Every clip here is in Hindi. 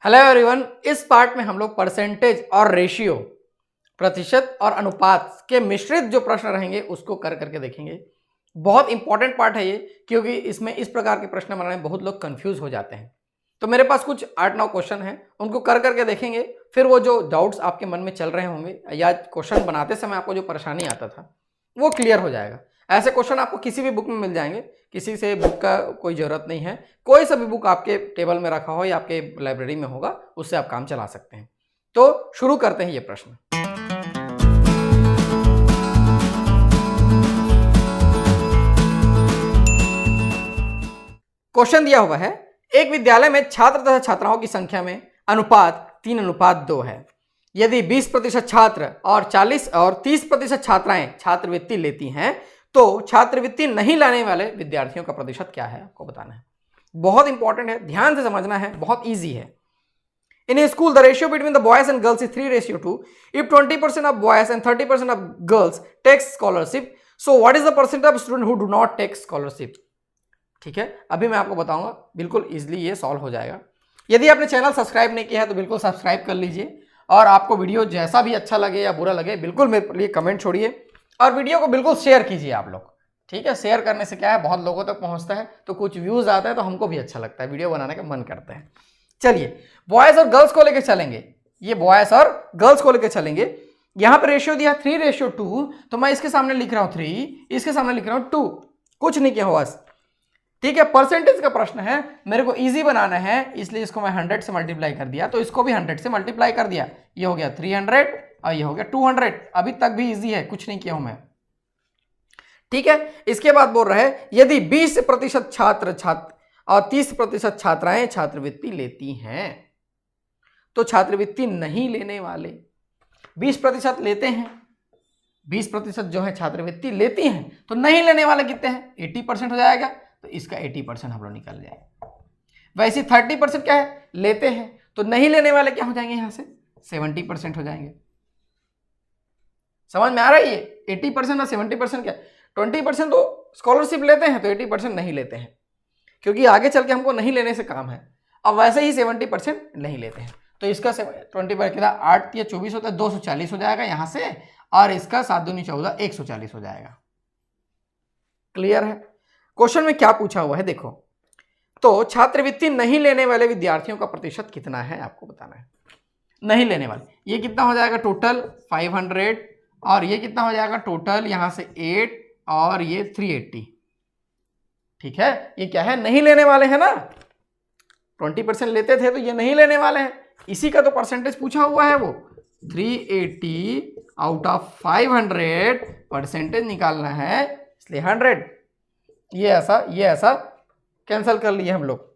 हेलो एवरीवन, इस पार्ट में हम लोग परसेंटेज और रेशियो, प्रतिशत और अनुपात के मिश्रित जो प्रश्न रहेंगे उसको कर करके देखेंगे। बहुत इंपॉर्टेंट पार्ट है ये, क्योंकि इसमें इस प्रकार के प्रश्न बनाने में बहुत लोग कंफ्यूज हो जाते हैं। तो मेरे पास कुछ 8-9 क्वेश्चन हैं, उनको कर करके देखेंगे। फिर वो जो डाउट्स आपके मन में चल रहे होंगे या क्वेश्चन बनाते समय आपको जो परेशानी आता था वो क्लियर हो जाएगा। ऐसे क्वेश्चन आपको किसी भी बुक में मिल जाएंगे, किसी से बुक का कोई ज़रूरत नहीं है। कोई सा भी बुक आपके टेबल में रखा हो या आपके लाइब्रेरी में होगा, उससे आप काम चला सकते हैं। तो शुरू करते हैं ये प्रश्न। क्वेश्चन दिया हुआ है, एक विद्यालय में छात्र तथा छात्राओं की संख्या में अनुपात 3:2 है। यदि 20% छात्र और 30% छात्राएं छात्रवृत्ति लेती हैं तो छात्रवृत्ति नहीं लाने वाले विद्यार्थियों का प्रतिशत क्या है, आपको बताना है। बहुत इंपॉर्टेंट है, ध्यान से समझना है, बहुत इजी है। In a school, the ratio between the boys and girls is 3:2. If 20% of boys and 30% of girls take scholarship, so what is the percentage of students who do not take scholarship? ठीक है, अभी मैं आपको बताऊंगा, बिल्कुल इजीली ये सॉल्व हो जाएगा। यदि आपने चैनल सब्सक्राइब नहीं किया है तो बिल्कुल सब्सक्राइब कर लीजिए, और आपको वीडियो जैसा भी अच्छा लगे या बुरा लगे बिल्कुल मेरे लिए कमेंट छोड़िए, और वीडियो को बिल्कुल शेयर कीजिए आप लोग। ठीक है, शेयर करने से क्या है, बहुत लोगों तक पहुंचता है तो कुछ व्यूज आता है तो हमको भी अच्छा लगता है, वीडियो बनाने का मन करता है। चलिए, बॉयज और गर्ल्स को लेकर चलेंगे, ये बॉयज और गर्ल्स को लेकर चलेंगे। यहां पर रेशियो दिया 3:2, तो मैं इसके सामने लिख रहा हूं 3, इसके सामने लिख रहा हूं 2, कुछ नहीं किया हुआ। ठीक है, परसेंटेज का प्रश्न है, मेरे को इजी बनाना है, इसलिए इसको मैं 100 से मल्टीप्लाई कर दिया, तो इसको भी 100 से मल्टीप्लाई कर दिया। ये हो गया 300 और ये हो गया 200। अभी तक भी इजी है, कुछ नहीं किया हूं मैं। ठीक है, इसके बाद बोल रहा है, यदि 20% छात्र और 30% छात्राएं छात्रवृत्ति लेती हैं तो छात्रवृत्ति नहीं लेने वाले 20% लेते हैं, 20% जो है छात्रवृत्ति लेती हैं, तो नहीं लेने वाले कितने हैं, 80% हो जाएगा, तो इसका 80% हम लोग निकल जाएगा। वैसे 30% क्या है, लेते हैं, तो नहीं लेने वाले क्या हो जाएंगे, यहां से 70% हो जाएंगे। समझ में आ रहा है ये 80% और 70% क्या, 20% तो स्कॉलरशिप लेते हैं तो 80% नहीं लेते हैं, क्योंकि आगे चल के हमको नहीं लेने से काम है। अब वैसे ही 70% नहीं लेते हैं, तो इसका 20 कितना 8 या 24 होता है, 240 हो जाएगा यहां से, और इसका 7 दूनी 14, 140 हो जाएगा। क्लियर है। क्वेश्चन में क्या पूछा हुआ है देखो, तो छात्रवृत्ति नहीं लेने वाले विद्यार्थियों का प्रतिशत कितना है, आपको बताना है। नहीं लेने वाले, ये कितना हो जाएगा टोटल 500, और ये कितना हो जाएगा टोटल, यहां से 8 और ये 380। ठीक है, ये क्या है, नहीं लेने वाले हैं ना, 20% लेते थे तो ये नहीं लेने वाले हैं, इसी का तो परसेंटेज पूछा हुआ है। वो 380 आउट ऑफ 500 परसेंटेज निकालना है, इसलिए 100। ये ऐसा कैंसिल कर लिए हम लोग।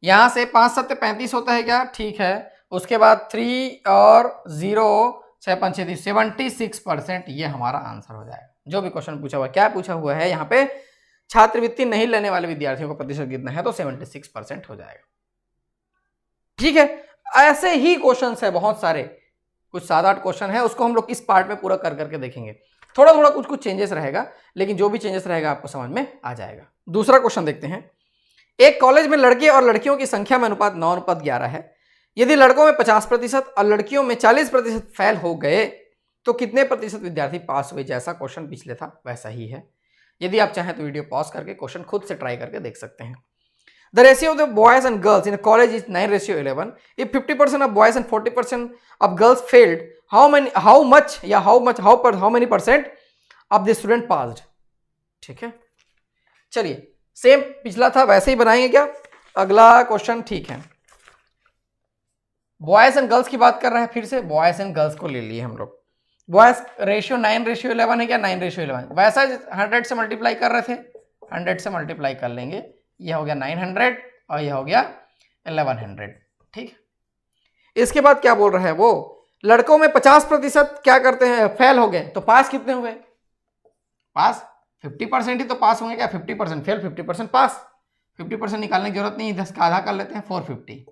यहां से 5 7 35 होता है क्या, ठीक है। उसके बाद 3 और 0 6 5 6 76%, ये हमारा आंसर हो जाएगा। जो भी क्वेश्चन पूछा हुआ, क्या पूछा हुआ है यहाँ पे, छात्रवृत्ति नहीं लेने वाले विद्यार्थियों का प्रतिशत कितना है, तो 76% हो जाएगा। ठीक है, ऐसे ही क्वेश्चन है बहुत सारे, कुछ 7-8 क्वेश्चन है, उसको हम लोग इस पार्ट में पूरा कर करके देखेंगे। थोड़ा थोड़ा कुछ चेंजेस रहेगा, लेकिन जो भी चेंजेस रहेगा आपको समझ में आ जाएगा। दूसरा क्वेश्चन देखते हैं, एक कॉलेज में लड़के और लड़कियों की संख्या में अनुपात 9:11 है। यदि लड़कों में 50% और लड़कियों में 40% फेल हो गए तो कितने प्रतिशत विद्यार्थी पास हुए। जैसा क्वेश्चन पिछले था वैसा ही है। यदि आप चाहें तो वीडियो पॉज करके क्वेश्चन खुद से ट्राई करके देख सकते हैं। The ratio of the boys and girls in a college is 9:11. If 50% of boys and 40% of girls failed, how many percent of the student passed? ठीक है, चलिए सेम पिछला था वैसे ही बनाएंगे क्या। अगला क्वेश्चन, ठीक है, बॉयज एंड गर्ल्स की बात कर रहे हैं, फिर से बॉयज एंड गर्ल्स को ले लिए हम लोग। बॉयज रेशियो 9:11 है क्या, 9:11 वैसा 100 से मल्टीप्लाई कर रहे थे, 100 से मल्टीप्लाई कर लेंगे, यह हो गया 900 और यह हो गया 1100। ठीक, इसके बाद क्या बोल रहा है वो, लड़कों में 50% क्या करते हैं, फेल हो गए, तो पास कितने हुए, पास 50% ही तो पास होंगे क्या, 50% फेल 50% पास। 50% निकालने की जरूरत नहीं, 10 का आधा कर लेते हैं, 450।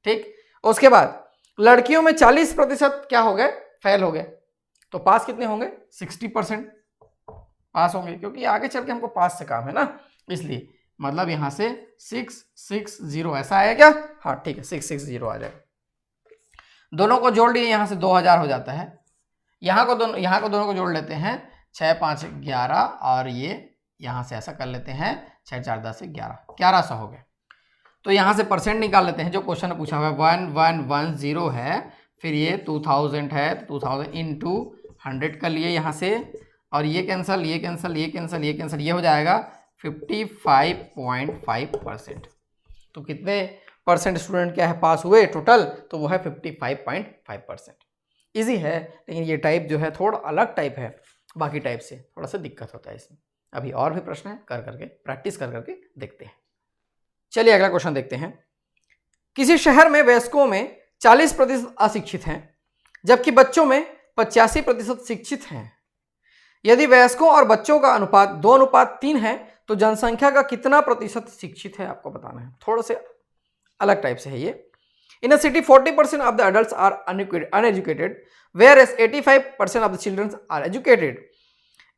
ठीक, उसके बाद लड़कियों में 40% क्या हो गए, फेल हो गए, तो पास कितने होंगे, 60% पास होंगे, क्योंकि आगे चल के हमको पास से काम है ना, इसलिए मतलब यहाँ से 660 ऐसा आया क्या? हाँ ठीक है, 660 आ जाएगा। दोनों को जोड़ लिए, यहाँ से 2000 हो जाता है। यहाँ को दोनों को जोड़ लेते हैं, 6 5 11, और ये यहाँ से ऐसा कर लेते हैं 6 4 10 11, 1100 हो गया। तो यहाँ से परसेंट निकाल लेते हैं जो क्वेश्चन में पूछा हुआ है। 1110 है, फिर ये 2000 है, तो 2000 इंटू 100 कर लिए यहाँ से, और ये कैंसल, ये कैंसल, ये कैंसल, ये कैंसल, ये हो जाएगा 55.5%। तो कितने परसेंट स्टूडेंट क्या है पास हुए टोटल? तो वो है 55.5%। ईजी है, लेकिन ये टाइप जो है थोड़ा अलग टाइप है, बाकी टाइप से थोड़ा सा दिक्कत होता है इसमें। अभी और भी प्रश्न है, कर करके प्रैक्टिस कर करके देखते हैं। चलिए अगला क्वेश्चन देखते हैं। किसी शहर में वयस्कों में 40% अशिक्षित हैं, जबकि बच्चों में 85% शिक्षित हैं। यदि वयस्कों और बच्चों का अनुपात 2:3 है, तो जनसंख्या का कितना प्रतिशत शिक्षित है आपको बताना है। थोड़ा से अलग टाइप से है ये। In a city 40% of the adults are uneducated, whereas 85% of the children are educated.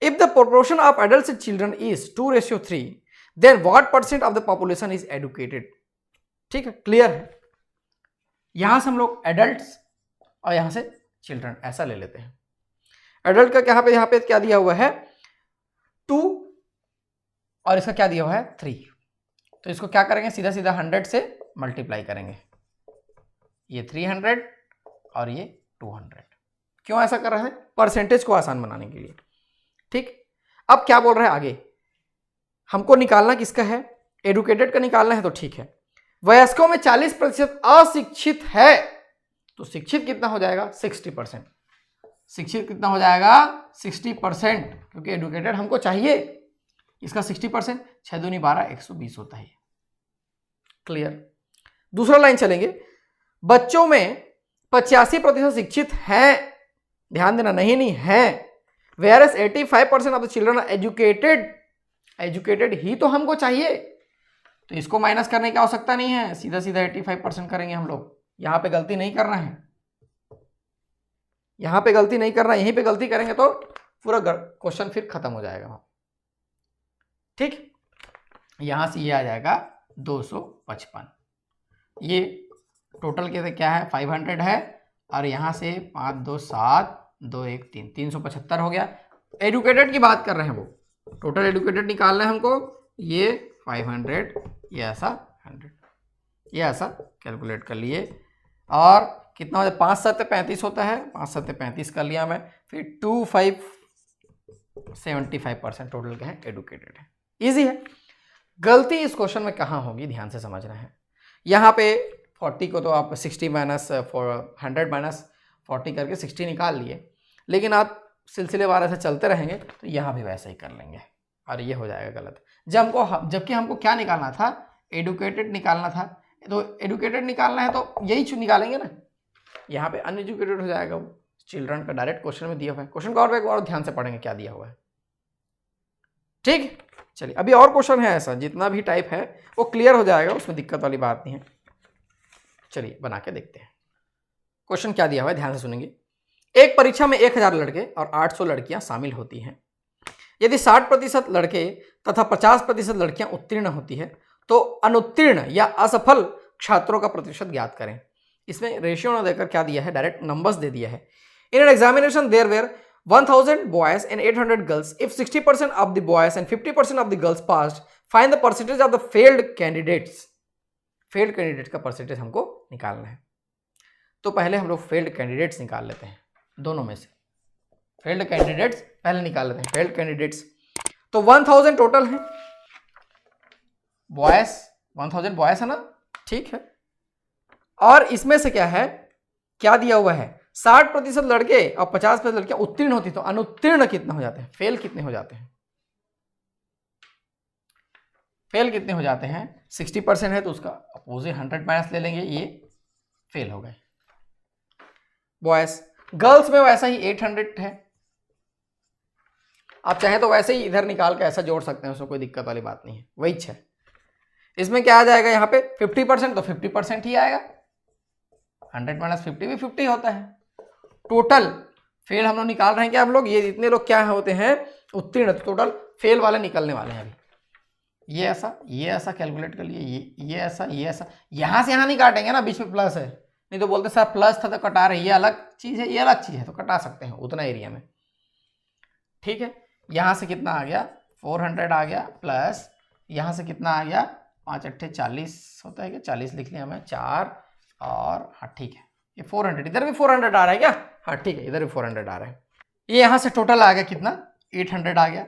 If the proportion of adults and children is 2:3, then what percent of the population is educated? ठीक है, क्लियर है। यहां से हम लोग एडल्ट्स और यहां से चिल्ड्रन ऐसा ले लेते हैं। एडल्ट का यहाँ पे क्या दिया हुआ है 2, और इसका क्या दिया हुआ है 3। तो इसको क्या करेंगे, सीधा सीधा 100 से मल्टीप्लाई करेंगे। ये 300 और ये 200। क्यों ऐसा कर रहा है? परसेंटेज को आसान बनाने के लिए। ठीक, अब क्या बोल रहा है आगे, हमको निकालना किसका है? एडुकेटेड का निकालना है। तो ठीक है, वयस्कों में 40% अशिक्षित है, तो शिक्षित कितना हो जाएगा? 60%। शिक्षित कितना हो जाएगा? 60%, क्योंकि एडुकेटेड हमको चाहिए। इसका 60%, 6 दूनी 12, 120 होता है। क्लियर। दूसरा लाइन चलेंगे, बच्चों में 85% शिक्षित हैं, ध्यान देना, नहीं है। Whereas 85% of the children are educated. Educated ही तो हमको चाहिए, तो इसको माइनस करने की आवश्यकता नहीं है, सीधा सीधा 85% करेंगे हम लोग। यहां पे गलती नहीं करना है, यहां पे गलती नहीं करना, यहीं पे गलती करेंगे तो पूरा क्वेश्चन फिर खत्म हो जाएगा। ठीक, यहां से ये आ जाएगा 255। ये टोटल कैसे क्या है 500 है, और यहाँ से 5 2 7 2 1 3 375 हो गया। एडुकेटेड की बात कर रहे हैं वो, टोटल एडुकेटेड निकालना है हमको। ये 500, ये ऐसा 100, ये ऐसा कैलकुलेट कर लिए, और कितना हो जाए 5 7 35 होता है, 5 7 35 कर लिया मैं। फिर 75% टोटल क्या है एडुकेटेड है। ईजी है। गलती इस क्वेश्चन में कहाँ होगी ध्यान से समझना है। यहाँ पे 40 को तो आप 60 माइनस 100 माइनस 40 करके 60 निकाल लिए, लेकिन आप सिलसिलेवार ऐसे चलते रहेंगे तो यहाँ भी वैसा ही कर लेंगे, और ये हो जाएगा गलत। जबकि हमको क्या निकालना था? एडुकेटेड निकालना था। तो एडुकेटेड निकालना है तो यही निकालेंगे ना, यहाँ पे अनएजुकेटेड हो जाएगा वो। चिल्ड्रन का डायरेक्ट क्वेश्चन में दिया हुआ है। क्वेश्चन को और एक बार ध्यान से पढ़ेंगे क्या दिया हुआ है। ठीक, चलिए अभी और क्वेश्चन है ऐसा, जितना भी टाइप है वो क्लियर हो जाएगा, उसमें दिक्कत वाली बात नहीं है। चलिए बना के देखते हैं। क्वेश्चन क्या दिया हुआ है ध्यान से सुनेंगे। एक परीक्षा में 1000 लड़के और 800 लड़कियां शामिल होती हैं। यदि 60% लड़के तथा 50% लड़कियां उत्तीर्ण होती है, तो अनुत्तीर्ण या असफल छात्रों का प्रतिशत ज्ञात करें। इसमें रेशियो ना देकर क्या दिया है, डायरेक्ट नंबर्स दे दिया है। In an examination there were 1000 boys and 800 girls. If 60% of the boys and 50% of the girls passed, find the percentage of the failed candidates. Failed candidate का परसेंटेज हमको निकालना है। तो पहले हम लोग फेल्ड कैंडिडेट्स निकाल लेते हैं, दोनों में से फेल्ड कैंडिडेट्स पहले निकाल लेते हैं। फेल्ड कैंडिडेट्स तो 1000 टोटल है, बॉयज 1000 बॉयज है ना, ठीक है। और इसमें से क्या है, क्या दिया हुआ है 60% लड़के और 50% लड़कियां उत्तीर्ण होती, तो अनुत्तीर्ण कितना हो जाते हैं, फेल कितने हो जाते हैं, फेल कितने हो जाते हैं। 60% है तो उसका अपोजिट 100 माइनस ले लेंगे, ये फेल हो गए बॉयज। गर्ल्स में वैसा ही 800 है, आप चाहें तो वैसे ही इधर निकाल के ऐसा जोड़ सकते हैं, उसमें कोई दिक्कत वाली बात नहीं है, वही 6। इसमें क्या आ जाएगा यहाँ पे 50%, तो 50% ही आएगा। 100 माइनस 50 भी 50 होता है। टोटल फेल हम लोग निकाल रहे हैं क्या हम लोग, ये जितने लोग क्या होते हैं उत्तीर्ण, टोटल फेल वाले निकलने वाले हैं अभी। ये ऐसा कैलकुलेट कर लिए, ये ऐसा, यहाँ से यहाँ नहीं काटेंगे ना, बीच में प्लस है, नहीं तो बोलते सर प्लस था तो कटा रहे, ये अलग चीज़ है, ये अलग चीज़ है, तो कटा सकते हैं उतना एरिया में। ठीक है, यहाँ से कितना आ गया 400 आ गया, प्लस यहाँ से कितना आ गया 5 अट्ठे 40 होता है क्या, 40 लिख लिया हमें 4 और हाँ ठीक है, ये 400, इधर भी 400 आ रहा है क्या, हाँ ठीक है, इधर भी 400 आ रहा है। ये यहाँ से टोटल आ गया कितना 800 आ गया।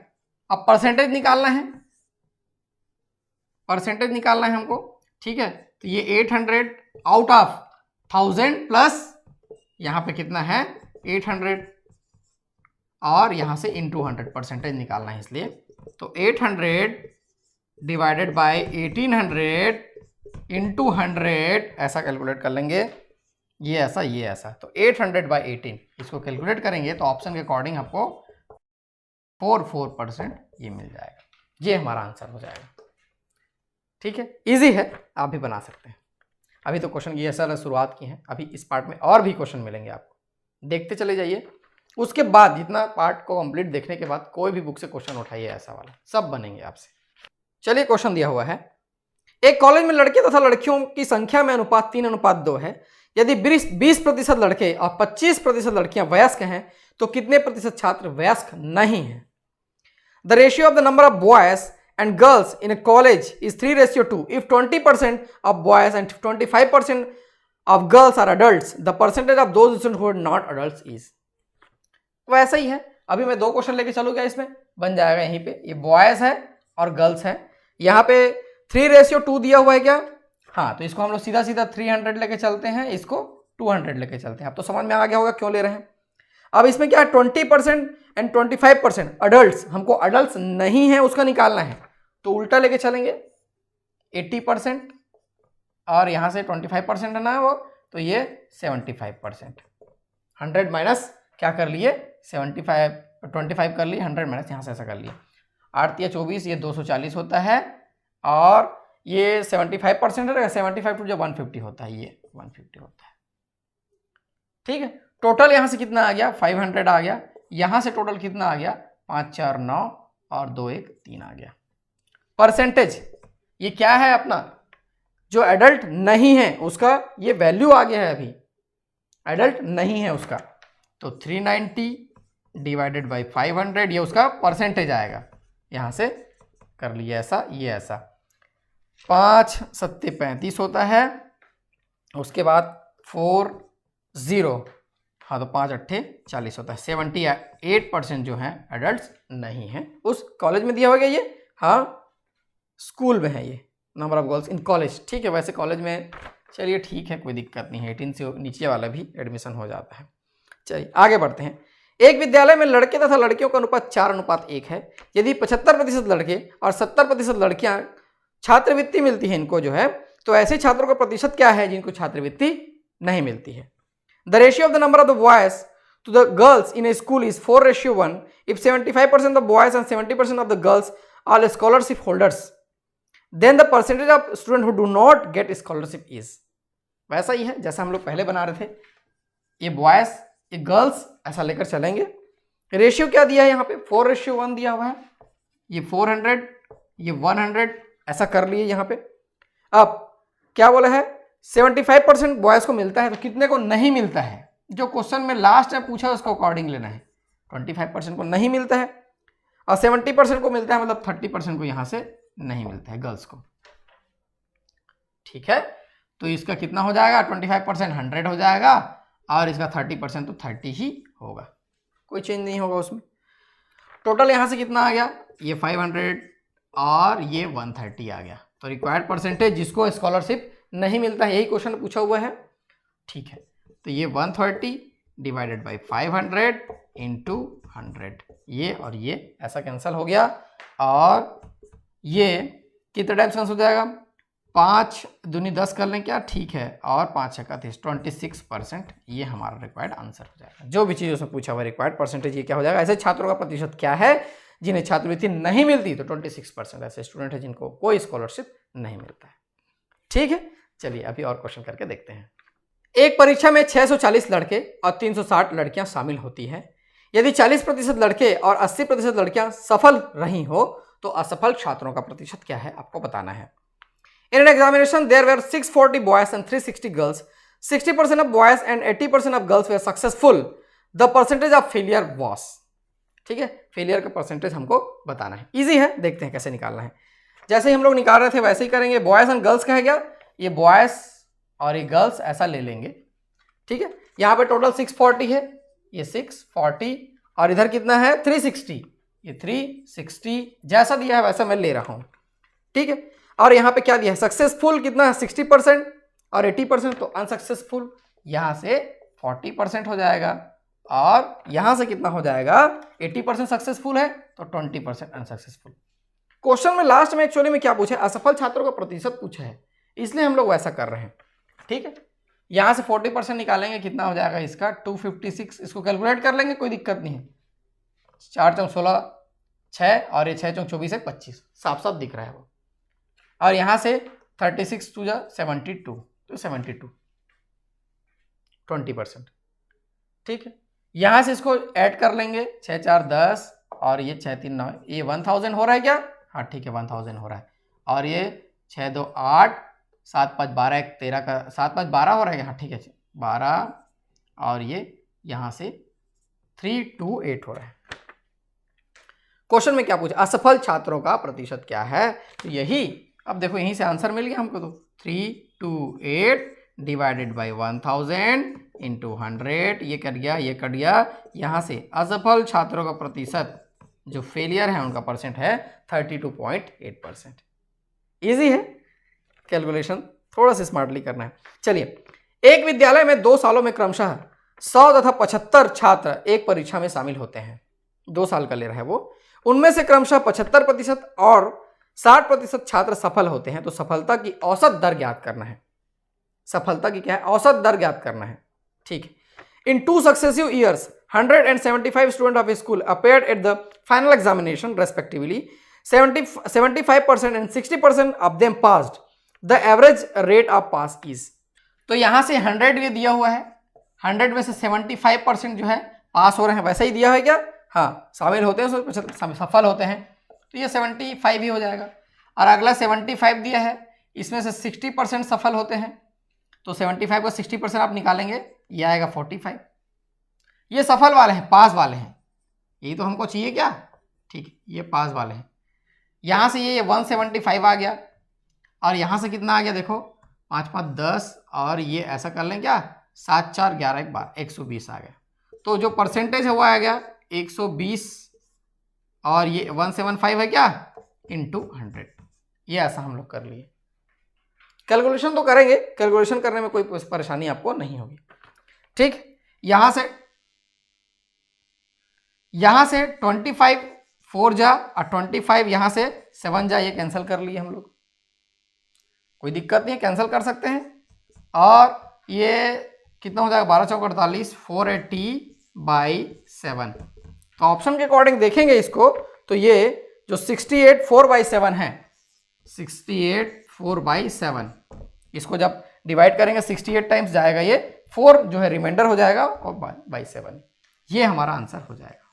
अब परसेंटेज निकालना है, परसेंटेज निकालना है हमको। ठीक है, तो ये 800 आउट ऑफ 1000 प्लस यहाँ पे कितना है 800 और यहाँ से इंटू 100 परसेंटेज निकालना है, इसलिए तो 800 डिवाइडेड बाय 1800 इंटू 100 ऐसा कैलकुलेट कर लेंगे, ये ऐसा, तो 800 बाई 18 इसको कैलकुलेट करेंगे तो ऑप्शन के अकॉर्डिंग आपको 44% ये मिल जाएगा, ये हमारा आंसर हो जाएगा। ठीक है, इजी है, आप भी बना सकते हैं। अभी तो क्वेश्चन की ऐसा शुरुआत की है, अभी इस पार्ट में और भी क्वेश्चन मिलेंगे आपको, देखते चले जाइए। उसके बाद जितना पार्ट को कंप्लीट देखने के बाद कोई भी बुक से क्वेश्चन उठाइए, ऐसा वाला सब बनेंगे आपसे। चलिए क्वेश्चन दिया हुआ है, एक कॉलेज में लड़के तथा लड़कियों की संख्या में अनुपात 3:2 है। यदि 20% लड़के और 25% लड़कियां वयस्क हैं तो कितने प्रतिशत छात्र वयस्क नहीं हैं? The ratio of the number of boys and girls in a college is 3:2. If 20% of boys and 25% of girls are adults, the percentage of those students who are not adults is. तो ऐसा ही है, अभी मैं 2 क्वेश्चन लेके चलूँगा, इसमें बन जाएगा यहीं पे, ये बॉयज है और गर्ल्स है, यहाँ पे 3:2 दिया हुआ है क्या, हाँ, तो इसको हम लोग सीधा 300 लेके चलते हैं, इसको 200 लेके चलते हैं। अब तो समझ में आ गया होगा क्यों ले रहे हैं। अब इसमें क्या है 20% एंड 25% अडल्ट, हमको अडल्ट नहीं है उसका निकालना है, तो उल्टा लेके चलेंगे 80% और यहाँ से 25% है ना वो, तो ये 75%। 100 माइनस क्या कर लिए 25 कर लिए, 100 माइनस यहाँ से ऐसा कर लिए, 8 या 24, ये 240 होता है और ये 75% है, 75 टू जो 150 होता है, ये 150 होता है। ठीक है, टोटल यहाँ से कितना आ गया 500 आ गया, यहाँ से टोटल कितना आ गया 5 4 9 और 2 1 3 आ गया। परसेंटेज ये क्या है अपना, जो एडल्ट नहीं है उसका ये वैल्यू आ गया है, अभी एडल्ट नहीं है उसका, तो 390 डिवाइडेड बाई 500 ये उसका परसेंटेज आएगा। यहाँ से कर लिए ऐसा, ये ऐसा 5 7 35 होता है, उसके बाद 4 0, हाँ तो 5 8 40 होता है। 78% जो है एडल्ट्स नहीं है उस कॉलेज में दिया होगा ये, हाँ स्कूल में है ये number of girls in college. ठीक है, वैसे कॉलेज में चलिए ठीक है, कोई दिक्कत नहीं है, 18 से नीचे वाला भी एडमिशन हो जाता है। चलिए आगे बढ़ते हैं। एक विद्यालय में लड़के तथा लड़कियों का अनुपात 4:1 है। यदि 75% लड़के और 70% लड़कियां छात्रवृत्ति मिलती है इनको जो है, तो ऐसे छात्रों का प्रतिशत क्या है जिनको छात्रवृत्ति नहीं मिलती है? The ratio of the number of the boys to the girls in a school is 4:1. If 75% of boys and 70% of the girls are scholarship holders, then the percentage of students who do not get scholarship is. वैसा ही है जैसा हम लोग पहले बना रहे थे, ये बॉयज ये गर्ल्स ऐसा लेकर चलेंगे। रेशियो क्या दिया है यहाँ पे 4:1 दिया हुआ है, ये 400 ये 100 ऐसा कर लिए यहाँ पे। अब क्या बोला है 75% बॉयज को मिलता है, तो कितने को नहीं मिलता है? जो क्वेश्चन में लास्ट में पूछा उसको अकॉर्डिंग लेना है। 25% को नहीं मिलता है और 70% को मिलता है, मतलब 30% को यहाँ से नहीं मिलता है गर्ल्स को। ठीक है, तो इसका कितना हो जाएगा 25% 100 हो जाएगा और इसका 30% तो 30 ही होगा, कोई चेंज नहीं होगा उसमें। टोटल यहाँ से कितना आ गया, ये 500 और ये 130 आ गया। तो रिक्वायर्ड परसेंटेज जिसको स्कॉलरशिप नहीं मिलता है, यही क्वेश्चन पूछा हुआ है। ठीक है, तो ये 130 डिवाइडेड बाई 500 इंटू 100, ये और ये ऐसा कैंसिल हो गया और ये कितने टाइम्स कैंसिल हो जाएगा 5 दूनी 10 कर लें क्या, ठीक है, और 5 छक्का 30 26%, ये हमारा रिक्वायर्ड आंसर हो जाएगा। जो भी चीज़ उसमें पूछा हुआ रिक्वायर्ड परसेंटेज ये क्या हो जाएगा। ऐसे छात्रों का प्रतिशत क्या है जिन्हें छात्रवृत्ति नहीं मिलती, तो 26% ऐसे स्टूडेंट है जिनको कोई स्कॉलरशिप नहीं मिलता है। ठीक है, चलिए अभी और क्वेश्चन करके देखते हैं। एक परीक्षा में 640 लड़के और 360 लड़कियां शामिल होती हैं। यदि 40% लड़के और 80% लड़कियां सफल रही हो तो असफल छात्रों का प्रतिशत क्या है आपको बताना है। In an examination there were 640 boys and 360 girls, 60% of boys and 80% of girls were successful, the percentage of failure was. ठीक है, फेलियर का परसेंटेज हमको बताना है। इजी है, देखते हैं कैसे निकालना है। जैसे ही हम लोग निकाल रहे थे वैसे ही करेंगे। बॉयज एंड गर्ल्स का है क्या, ये बॉयज और ये गर्ल्स ऐसा ले लेंगे। ठीक है, यहाँ पे टोटल 640 है, ये 640 और इधर कितना है 360, ये 360 जैसा दिया है वैसा मैं ले रहा हूं। ठीक है, और यहाँ पे क्या दिया है सक्सेसफुल कितना है 60% और 80%, तो अनसक्सेसफुल यहां से 40% हो जाएगा और यहां से कितना हो जाएगा 80% सक्सेसफुल है तो 20% अनसक्सेसफुल। क्वेश्चन में लास्ट में एक्चुअली में क्या पूछा है, असफल छात्रों का प्रतिशत पूछा है, इसलिए हम लोग वैसा कर रहे हैं। ठीक है, यहां से 40% निकालेंगे, कितना हो जाएगा इसका 256, इसको कैलकुलेट कर लेंगे, कोई दिक्कत नहीं है। 4 चौक 16 6 और ये 6 चौक 24 है 25, साफ साफ दिख रहा है वो। और यहां से 36 टू 72, तो 72 20%। ठीक है, यहां से इसको ऐड कर लेंगे, 6 4 10 और ये 6 3 9, ये 1000 हो रहा है क्या, हाँ ठीक है 1000 हो रहा है। और ये 6 2 8 7 5 12 1 13 का 7 5 12 हो रहा है, हाँ ठीक है 12 और ये यहाँ से 3 2 8 हो रहा है। क्वेश्चन में क्या पूछा, असफल छात्रों का प्रतिशत क्या है, तो यही अब देखो यहीं से आंसर मिल गया हमको। तो 328 डिवाइडेड बाई 1000 इंटू 100, ये कट गया ये कट गया। यहाँ से असफल छात्रों का प्रतिशत जो फेलियर है उनका परसेंट है 32.8%। ईजी है कैलकुलेशन, थोड़ा सा स्मार्टली करना है। चलिए, एक विद्यालय में 2 सालों में क्रमशः 100 तथा 75 छात्र एक परीक्षा में शामिल होते हैं। 2 साल का ले रहा है वो, उनमें से क्रमशः 75% और 60% छात्र सफल होते हैं। तो सफलता की औसत दर ज्ञात करना है। सफलता की क्या है, औसत दर ज्ञात करना है। ठीक है, इन 2 successive years 175 students of a school appeared at the final examination respectively, 75% and 60% of them passed. The average rate of pass is, तो यहां से 100 ये दिया हुआ है, 100 में से 75% जो है पास हो रहे हैं, वैसा ही दिया है क्या, हाँ शामिल होते हैं, सफल होते हैं, तो ये 75 ही हो जाएगा। और अगला 75 दिया है, इसमें से 60% सफल होते हैं, तो 75 का 60% आप निकालेंगे, ये आएगा 45। ये सफल वाले हैं, पास वाले हैं, यही तो हमको चाहिए क्या, ठीक है ये पास वाले हैं। यहाँ से ये 175 आ गया और यहाँ से कितना आ गया देखो 5 5 10 और ये ऐसा कर लें क्या 7 4 11 1 12 120 आ गया। तो जो परसेंटेज है वो आ गया 120 और ये 175 है क्या इंटू 100, ये ऐसा हम लोग कर लिए। कैलकुलेशन तो करेंगे, कैलकुलेशन करने में कोई परेशानी आपको नहीं होगी। ठीक, यहां से 25 4 जा और 25 यहां से 7 जा, ये कैंसिल कर लिए हम लोग, कोई दिक्कत नहीं है, कैंसिल कर सकते हैं। और ये कितना हो जाएगा 12 चौक 48, 480/7। तो ऑप्शन के अकॉर्डिंग देखेंगे इसको, तो ये जो 68 4/7 है, 68 4/7, इसको जब डिवाइड करेंगे 68 टाइम्स जाएगा, ये 4 जो है रिमाइंडर हो जाएगा और बाई 7, ये हमारा आंसर हो जाएगा।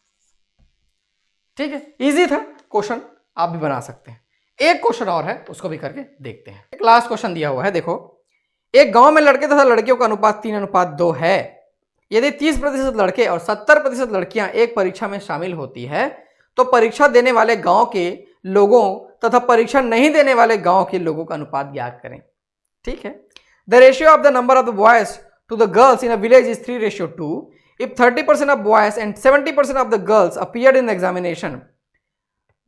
ठीक है, इजी था क्वेश्चन, आप भी बना सकते हैं। एक क्वेश्चन और है, उसको भी करके देखते हैं। एक लास्ट क्वेश्चन दिया हुआ है, देखो एक गांव में लड़के तथा लड़कियों का अनुपात 3:2 है। यदि 30% लड़के और 70% लड़कियां एक परीक्षा में शामिल होती है, तो परीक्षा देने वाले गांव के लोगों तथा परीक्षा नहीं देने वाले गांव के लोगों का अनुपात ज्ञात करें। ठीक है, the ratio of the number of the boys to the girls in a village is 3:2। If 30% of boys and 70% of the girls appeared in the examination,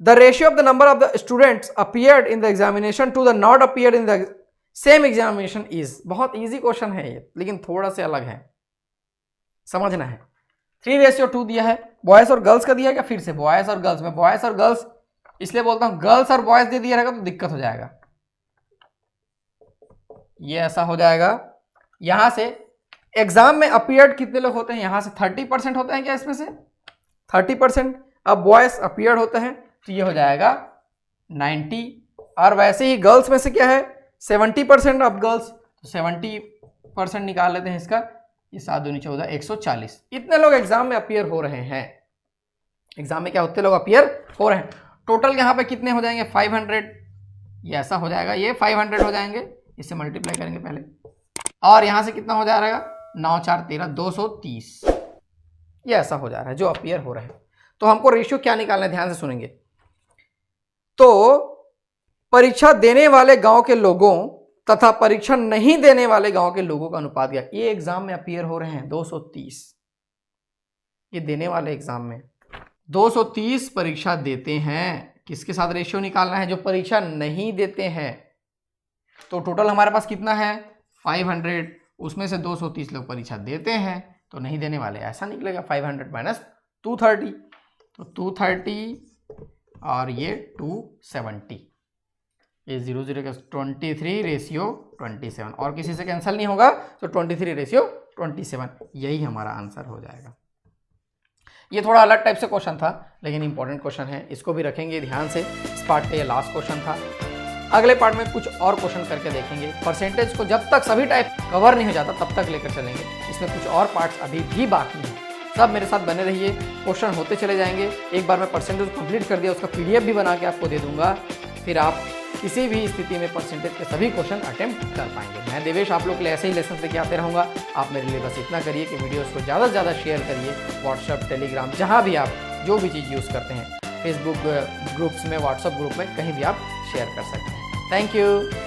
the ratio of the number of the students appeared in the examination to the not appeared in the same examination is। बहुत easy क्वेश्चन है ये, लेकिन थोड़ा से अलग है, समझना है। 3:2 दिया है, बॉयज और गर्ल्स का दिया है क्या, फिर से बॉयज और गर्ल्स में बॉयज और गर्ल्स इसलिए बोलता हूं, गर्ल्स और बॉयज दे दिया रहेगा तो दिक्कत हो जाएगा, ये ऐसा हो जाएगा। यहां से एग्जाम में अपीयर्ड कितने लोग होते हैं, यहां से 30% होते हैं क्या, इसमें से 30%। अब बॉयज अपीयर्ड होते हैं तो ये हो जाएगा 90, और वैसे ही गर्ल्स में से क्या है 70% ऑफ गर्ल्स, तो 70% निकाल लेते हैं इसका, ये 7 दूनी 14 140, इतने लोग एग्जाम में अपीयर हो रहे हैं। एग्जाम में क्या होते लोग अपीयर हो रहे हैं। टोटल यहाँ पे कितने हो जाएंगे 500, ये ऐसा हो जाएगा, ये 500 हो जाएंगे, इससे मल्टीप्लाई करेंगे पहले, और यहाँ से कितना हो जा रहा है 9 4 13 230, ये ऐसा हो जा रहा है जो अपीयर हो रहा है। तो हमको रेशियो क्या निकालना है, ध्यान से सुनेंगे। तो परीक्षा देने वाले गांव के लोगों तथा परीक्षा नहीं देने वाले गांव के लोगों का अनुपात क्या, ये एग्जाम में अपीयर हो रहे हैं 230, ये देने वाले एग्जाम में 230 परीक्षा देते हैं, किसके साथ रेशियो निकालना है, जो परीक्षा नहीं देते हैं। तो टोटल हमारे पास कितना है 500, उसमें से 230 लोग परीक्षा देते हैं, तो नहीं देने वाले, ऐसा निकलेगा 500 माइनस 230, तो 230 और ये 270, ये 0 0 का 23:27, और किसी से कैंसिल नहीं होगा, तो 23:27, यही हमारा आंसर हो जाएगा। ये थोड़ा अलग टाइप से क्वेश्चन था, लेकिन इंपॉर्टेंट क्वेश्चन है, इसको भी रखेंगे ध्यान से। इस पार्ट का ये लास्ट क्वेश्चन था। अगले पार्ट में कुछ और क्वेश्चन करके देखेंगे। परसेंटेज को जब तक सभी टाइप कवर नहीं हो जाता तब तक लेकर चलेंगे, इसमें कुछ और पार्ट्स अभी भी बाकी हैं। सब मेरे साथ बने रहिए, क्वेश्चन होते चले जाएंगे। एक बार मैं परसेंटेज कंप्लीट कर दिया, उसका PDF भी बना के आपको दे दूंगा, फिर आप किसी भी स्थिति में परसेंटेज के सभी क्वेश्चन अटेम्प्ट कर पाएंगे। मैं देवेश आप लोग के लिए ऐसे ही लेसन लेके आते रहूँगा। आप मेरे लिए बस इतना करिए कि वीडियोस को ज़्यादा से ज़्यादा शेयर करिए, व्हाट्सएप, टेलीग्राम, जहाँ भी आप जो भी चीज़ यूज़ करते हैं, फेसबुक ग्रुप्स में, व्हाट्सएप ग्रुप में, कहीं भी आप शेयर कर सकते हैं। Thank you.